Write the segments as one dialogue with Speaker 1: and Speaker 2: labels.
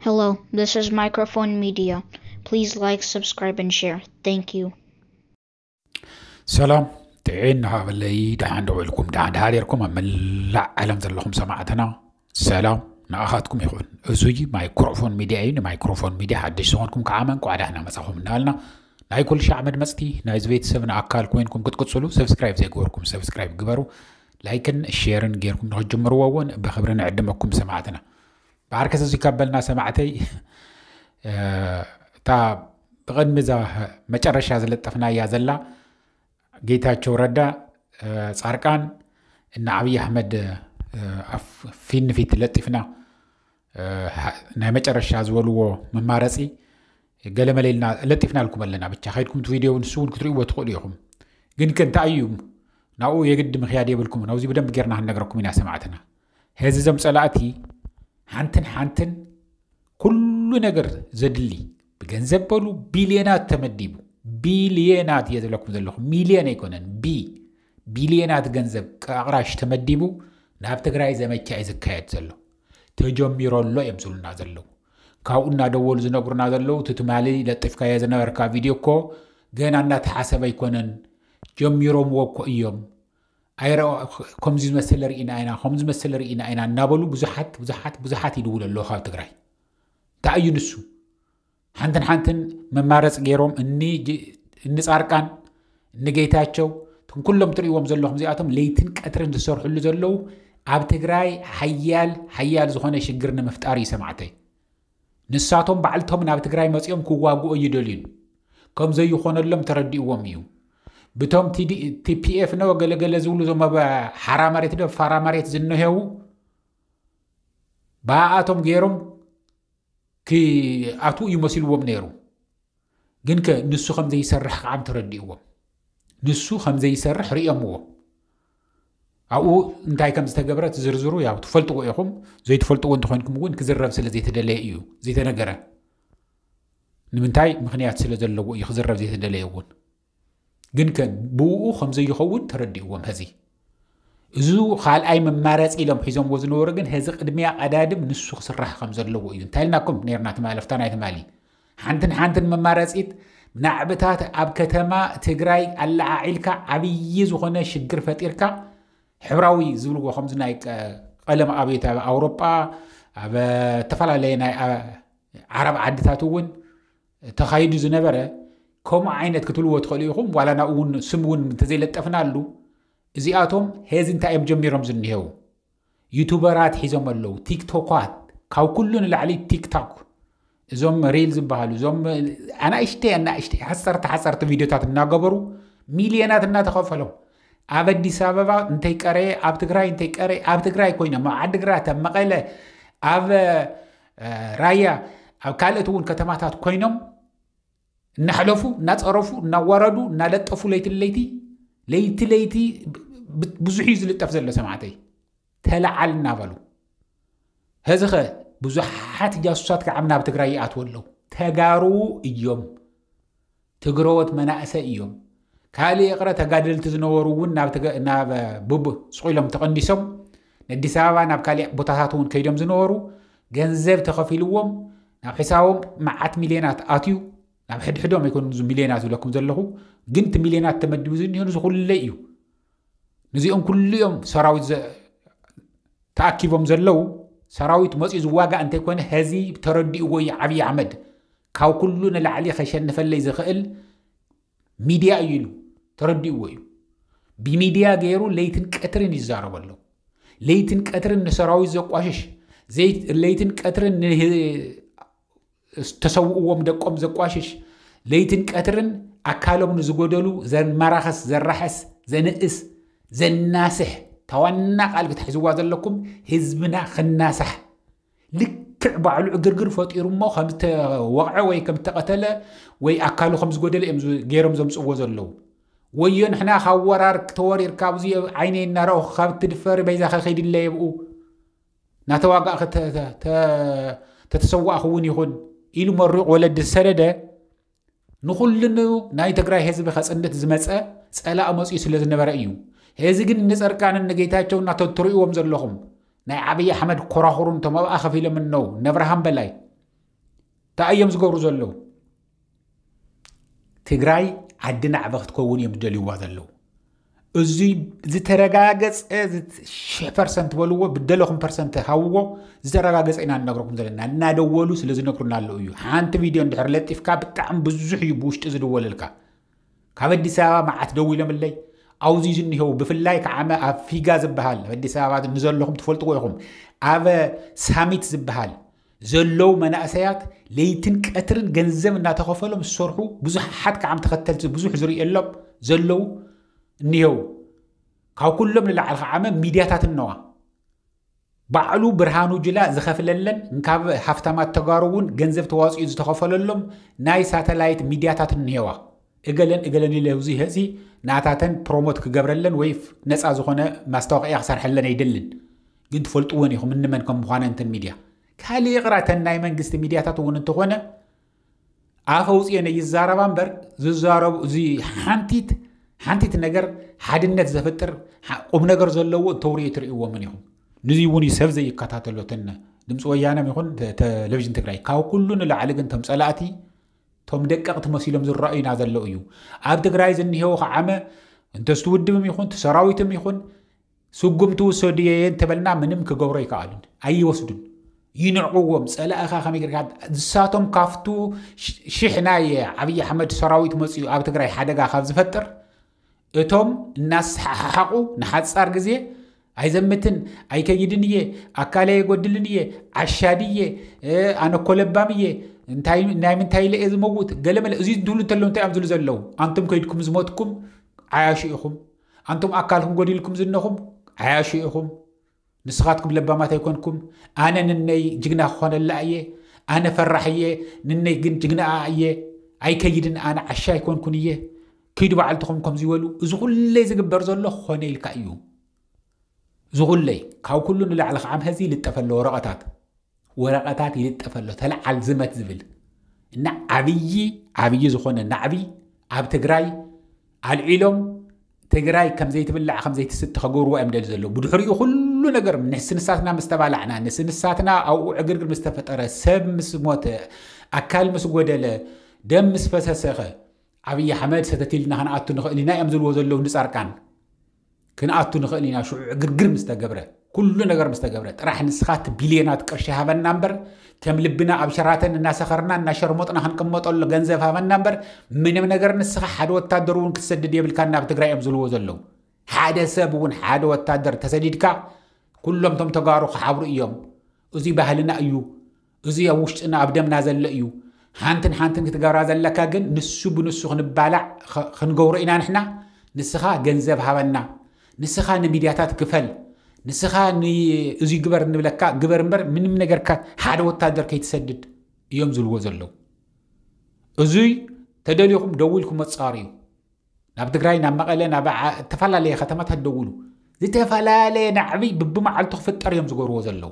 Speaker 1: Hello, this is Microphone Media. Please like, subscribe, and share. Thank you.
Speaker 2: سلام تعين هابلي دعان دوالكم دعان هاريركم أملا علم زلهم سماعتنا سلام نأخذكم يخون أزوي مايكروفون ميديا مايكروفون ميديا حدش سوانكم كعامن قعدنا مساهم نالنا ناي كل شيء عمد مستي نايز فيت سفن أكال كوينكم كنت كتسولو سبسكرايب زي قوركم سبسكرايب قبرو لايكن الشيرن غيركم نهجمروا وون بخبرنا عدمكم سماعتنا بعركز زي كابلنا سماعتي تا بغد مزا مجرش هذا لطفنا يا زلا ጌታቸው ረዳ ጻርቃን እና አብይ አህመድ ፊት ለጥፍና ናይ መጨረሻ ዝወልዎ መማረጺ ገለመሌልና ለጥፍና ልኩመለና ብቻ ኸይድኩም ቪዲዮውን ሱን ክትሪኡ ወትቆልዩኹም ግን ከንታዩ ናኡ የግድ ምኽያድ ይብልኩም ነው እዚ በደንብ ገርና ነግረኩም ኢና ሰማዕተና ሄዚ ዘምጸላእቲ ሓንተን ኩሉ ነገር ዘድሊ በገንዘብ በሉ ቢሊዮናት ተመዲቡ ቢሊዮናት የዘለኩም ዘለኹም ሚሊዮን አይኮነን ቢሊዮናት ገንዘብ ቀቅራሽ ተመዲቡ ናብ ትግራይ ዘመቻ ይዝካየድ ዘሎ ተጀሚሮሎ የምስሉና ዘለው ካውና ደወሉ ዝነግሩና ዘለው ትትማሊ ለጥፍካ የዘነበርካ ቪዲዮ እኮ ገና እናተሓሰበ አይኮነን ጀሚሮም ወኮ እዮም አይራ ከምዚ ዝመስል ርኢና ኢና እናበሉ ብዙሓት ይድውለሎ ካብ ትግራይ ታዩ ንሱ ሓንተን መማረጽ ገይሮም እኒ ጻርቃን እኒ ጌታቸው ኩሎም ትሪእዎም ዘለኹም እዚኣቶም ለይትን ቀትርን ዝሰርሑሉ ዘለው ኣብ ትግራይ ሓያል ዝኾነ ሽግር ንምፍጣር ይሰማዕተይ ንሳቶም ባዕልቶም ናብ ትግራይ መጽኦም ክዋግኡ ይደልዩን ከም ዘይኾነሎም ተረዲእዎም እዩ ብቶም ቲፒኤፍ ነው ገለገለ ዝብሉ ዞም ሓራ መሬት ፋራ መሬት ዝነሄው ባኣቶም ገይሮም አቱ ይመስልዎም ነይሩ ግን ንሱ ከም ዘይሰርሕ ቃም ተረዲእዎም ንሱ ከም ዘይሰርሕ ርኢምዎ አኡ እንታይ ከም ዝተገበረት ዝርዝሩ ያው ትፈልጥዎ ኢኹም ዘይትፈልጥዎ እንትኾንኩም ግን ክዝረብ ስለ ዘይተደለየ እዩ ዘይተነገረ ንምንታይ ምኽንያት ስለ ዘለዎ እዩ ክዝረብ ዘይተደለየውን ግን ብኡ ከም ዘይኸውን ተረዲእዎም ህዚ እዙ ካልኣይ መማረጽ ኢሎም ሒዞም ወዝነበሩ ግን ህዚ ቅድሚያ ቀዳድም ንሱ ክስራሕ ከም ዘለዎ እዩ እንታይልናኩም ነርና ተማለፍታ ናይ ተማሊ ሓንተን መማረጺት ናዕብታት ኣብ ከተማ ትግራይ ኣላዓኢልካ ዓብይ ዝኾነ ሽግር ፈጢርካ ሕብራዊ ዝብልዎ ከምዚ ናይ ቀለም ኣብየት ኣብ ኣውሮጳ ኣብ ተፈላለየ ናይ ዓረብ ዓድታት እውን ተኻይዱ ዝነበረ ከምኡ ዓይነት ክትልዎ ትኽእሉ ኢኹም ዋላ ናኡ እውን ስም እውን እንተዘይለጠፍናሉ እዚኣቶም ሄዚ እንታይ እዮም ጀሚሮም ዝኒሄው ዩቱበራት ሒዞም ኣለው ቲክቶካት ካብ ኩሉ ንላዕሊ ቲክቶክ እዞም ሪል ዝበሃሉ እዞም ኣናእሽተይ ሓፀርቲ ቪድዮታት እናገበሩ ሚልዮናት እናተኸፈሎም ኣብ ኣዲስ ኣበባ እንታይ ቀረየ ኣብ ትግራይ ኮይኖም ኣብ ዓዲግራት ኣብ መቐለ ኣብ ራያ ኣብ ካልኦት እውን ከተማታት ኮይኖም እናሕለፉ እናፀረፉ እናዋረዱ እናለጠፉ ለይቲ ብዙሕ ዝልጠፍ ዘሎ ሰማዕተይ ተለዓልና ባሉ ህዝኸ ብዙሓት ጃሱሳት ከዓም ናብ ትግራይ ይኣትው ኣለው ተጋሩ እዮም ትግሮዎት መናእሰ እዮም ካልእ የቕረ ተጋደልቲ ዝነበሩ እውን ናብ ቡብ ስቑኢሎም ተቐንዲሶም ንኣዲስ ኣበባ ናብ ካልእ ቦታታት እውን ከይዶም ዝነበሩ ገንዘብ ተኸፊልዎም ናብ ሒሳቦም መዓት ሚልዮናት ኣትዩ ናብ ሕድሕዶም ኣይኮኑ ሚልዮናት ዝብለኩም ዘለኹ ግን እቲ ሚልዮናት ተመዲቡ ዝኒሆ ዝኹለ እዩ ነዚኦም ኩሉኦም ሰራዊት ተኣኪቦም ዘለው ሰራዊት መፅኡ ዝዋጋእ እንተይኮነ ህዚ ተረዲእዎ እዩ ዓብይ ኣሕመድ ካብ ኩሉ ንላዕሊ ከሸንፈለይ ዝኽእል ሚድያ እዩ ኢሉ ተረዲእዎ እዩ ብሚድያ ገይሩ ለይትን ቀትርን ይዛረብ ኣሎ ለይትን ቀትርን ንሰራዊት ዘቋሽሽ ለይትን ቀትርን ተሰውእዎም ደቆም ዘቋሽሽ ለይትን ቀትርን ኣካሎም ንዝጎደሉ ዘመራኸስ ዘራሐስ ዘንእስ ዘናስሕ ተዋና ቃል ክትሕዝዋ ዘለኩም ህዝብና ክናሳሕ ልክዕ ባዕሉ እግርግር ፈጢሩ እሞ ከም ተወቕዐ ወይ ከም ተቐተለ ወይ ኣካሉ ከም ዝጎደለ እዮም ገይሮም ዘምፅዎ ዘለው ወዮ ንሕና ካብ ወራር ተወሪርካ ኣብዚ ዓይነይ እናረአኹ ካብ ትድፈሪ በይዛኸ ከይድለ የብኡ ናተዋጋእ ተተሰዋእኹ እውን ይኹን ኢሉ መሪቕ ወለዲ ዝሰደደ ንኹልኑ ናይ ትግራይ ህዝቢ ከፅንት ዝመፀ ፀላእ መፅኡ ስለ ዝነበረ እዩ ህዚ ግን ንፀርቃንን ንጌታቸው እናተትሪእዎም ዘለኹም ናይ ዓብይ ኣሕመድ ኮራኹሩን ቶም ኣብኣ ከፊሎም ነው ነብርሃን በላይ تأيام زغورو زلو تግራይ عدنا عبخت كون يمدليوا زلو ازي زترغاغص 1% بلوو بدلهم % هاوو زترغاغص اينا نغركم زلنا نادولو سلازي نغرنا لو يو حانت فيديو اندحر لطيفكا بتعم بزح يبوشت زدوللكا كابدي سابا معت دويله ملي اوزي جنيهو بفلاي كعما افيغا زبحال بدي سابا نزلهم تفلطوا يخم اب ساميت زبحال زلو مناسيات ليتن قترن ገንዘብ እና ተከፈሎም ሰርሑ ብዙሕ ሓት ከዓም ተከተልት ብዙሕ ዝሪ የሎም ዘለው እንየው ካብ ኩሎም ንላዕል ከዓመ ሚዲያታት ነዋ ባዕሉ ብርሃኑ ጅላ ዝኸፍለለን እንካብ ሃፍታማት ተጋሩውን ገንዘብ ተዋጽኡ ዝተከፈለሎም ናይ ሳተላይት ሚዲያታት እንየዋ እገለን ይለውዚ ህዚ ናታተን ፕሮሞት ክገብረለን ወይ ነፃ ዝኾነ ማስታወቂያ ክሰርሐለን አይደልን ግን ትፈልጥዎን ይኹም እንመን ከም ምዃነ እንትን ሚዲያ كالي قراتن ناي منغست ميدياتات ون انتخونه افوصين يزاربان بر ززارب زي حانتيت ነገር حادነት زفطر قوم ነገር زلو توري تريو من يهم نزي وني سب زي يكاتاتلوتن دمص ويانم يكون تلفزيون تግራይ ካው ኩሉን ለዓለግን ተምጸላቲ ቶም ደቀቅት መስሎም ዝራእዩና ዘለው እዩ ኣብ ትግራይ ዝንሄው ዓመ እንተስቱ ውድብም ይኹን ተሰራዊትም ይኹን ሱጉምቱ ወሰድየ ተበልና ምንም ክገብሮ ይካአሉን አይወስዱን ينعقوهم صلاخا خميغركا زساتهم كافتو شحناي عبي احمد سراويت مصيو اب تግራይ حدغا خاب زفطر اتوم الناس حقو نحصار غزي ايزمتن ايكيدنيه اكاله يغدلنيه عشاديه انا كولباميه انتاي نايمنتاي لازموت غلمل ازي دولو تلون تاي امزلو زلو انتم كيدكم زموتكم عاشيكم انتم اكالكم غديلكم زنخم عاشيكم نسخاتكم لبامات يكونكم انا نني جغنا خون لايه انا فرحيه نني جن جغنا ايه اي كيدن انا عشا يكونكنيه كيدو بعلتكم زيولو زغلي زغبر زلو خون يلكايو زغلي كاو كلن لعل عام هذه للتفلو ورقات يلتفلو تلعل زمت زبل ان عبي زخون نعبي اب تግራይ العلم تግራይ كم زي تبلع كم زي تست خغورو امدل زلو بدحريو كل ነገር نسنساتنا مستبالعنا نسنساتنا او عغرغر مستفطره سب مسموت اكل مسغودله دم مسفسسخه ابي احمد ستتيلنا هناتو نخلينا يمزلو زلو نصاركان كناتو نخلينا شو عغرغر مستغبره كل ነገር مستغبره طرح نسخات بليونات قرش هابن نمبر كم لبنا ابشراتن الناس خرنا نشرمطنا هنقمطوا ገንዘብ هابن نمبر ምንም ነገር ንስخ ሓደ ወታደሩን ክሰደድ የብልካና በትግራይ يمزلو زلو حاده سبون حاده وتادر تسديدكا كلهم تم تغارو خابرو ايوم ازي ባህልና እዩ ازي ውሽጥና abደምና ዘለ እዩ ሃንተን ክትጋራ ዘለካ ግን ንሱ ብንሱ ክንባላዕ ክንገብሮ ኢና ንሕና ንስኻ ገንዘብ ሃበና ንስኻ ንሚዲያታት ክፈል ንስኻ ازي ግበር ንብለካ ግበር እምበር ምንም ነገርካ ሓደ ወታደር ከይትሰድድ እዮም ዝልዎ ዘለው ازي ተደልይኩም ደውልኩም መጻሪዩ ናብ ትግራይ ናብ መቀለ ናብ ተፈላለየ ከተማት ተደውሉ ዝተፈላለየ ናዕቢ ብብማዓልቱ ክፍጠር እዮም ዝገብርዎ ዘለው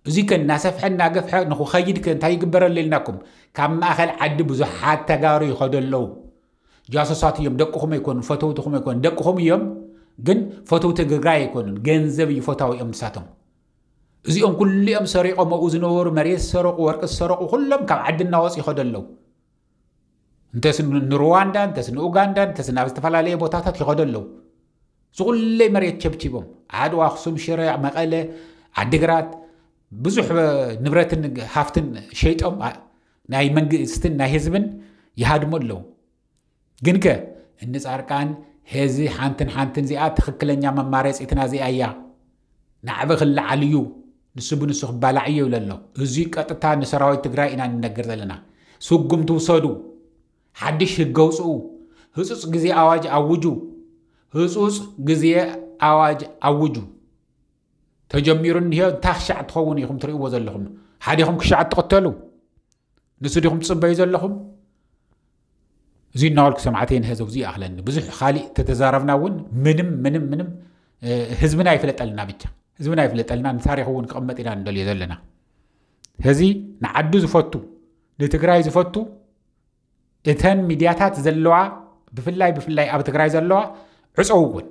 Speaker 2: እዚ ከናሰፍሐና ገፍሐ ንኹ ኸይድ ከንታይ ይግበረልልናኩም ካብ ማእኸል ዓዲ ብዙሓት ተጋሩ ይኸደለው ጃሶሳት እዮም ደቅኹም ኣይኮኑ ፈተውትኹም ኣይኮኑ ደቅኹም እዮም ግን ፈተውት ትግራይ ኣይኮኑ ገንዘብ ይፈታው እዮም ንሳቶም እዚኦም ኩልኦም ሰሪቆም ኣብኡ ዝነበሩ መሬት ሰረቁ ወርቂ ሰረቁ ኩሎም ካብ ዓድና ወፂ ይኸደለው እንተስ ንሩዋንዳ እንተስ ንኡጋንዳ እንተስ ናብ ዝተፈላለዩ ቦታታት ይኸደለው زغلي مريت شبتيبهم عادوا أخصم شرع مقالة عدقرات بزح نبرة هافتن شيء ناي منجستن ناي هزبن يهادموا له جنك الناس أركان هذي حانتن زيات خكلن يا ممارس إتنازي أيا نعبغ العليو نسبون السخ بالعيو لله هزيك أتتا نسراوي تقرأ إنا ننقر لنا سوقم توصدوا حدش الجوسو هسوس جزي أواج أوجو هسوس جزي أواج أوجو تجميرن هي تخشع تخون يخم تريو وزلهم حديهم كشع تقتلوا نسديهم تصبي زلهم زي نالك سمعتين هذا وزي أهلن بزح خالي تتزارفنا ون منم حزبنا يفلتلنا بيتها حزبنا يفلتلنا نتاريخ ون قمت إلى ندل يزلنا هذي نعدو زفتو لتقراي زفتو إتهن ميدياتات زلوا بفلاي أب تقراي زلوا عصوون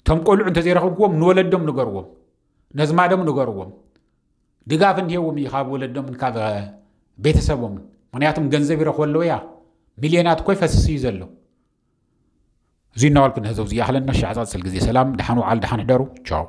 Speaker 2: تمقولوا أنت زيرخوكم نولدهم نقروهم نزمادهم نقروهم دقافن هيوم يخاب ولدهم من كذا ቤተሰቦም ምክንያቱም ገንዘብ ይረክበለው ያ ሚሊዮናት ኮይ ፈስስ ይዘለው እዚ እናዋልኩ ነህዘው እዚ ያህለና ሻዓጻጽል ጊዜ ሰላም ደሓኑ ዓል ደሓን ሕደሩ ቻው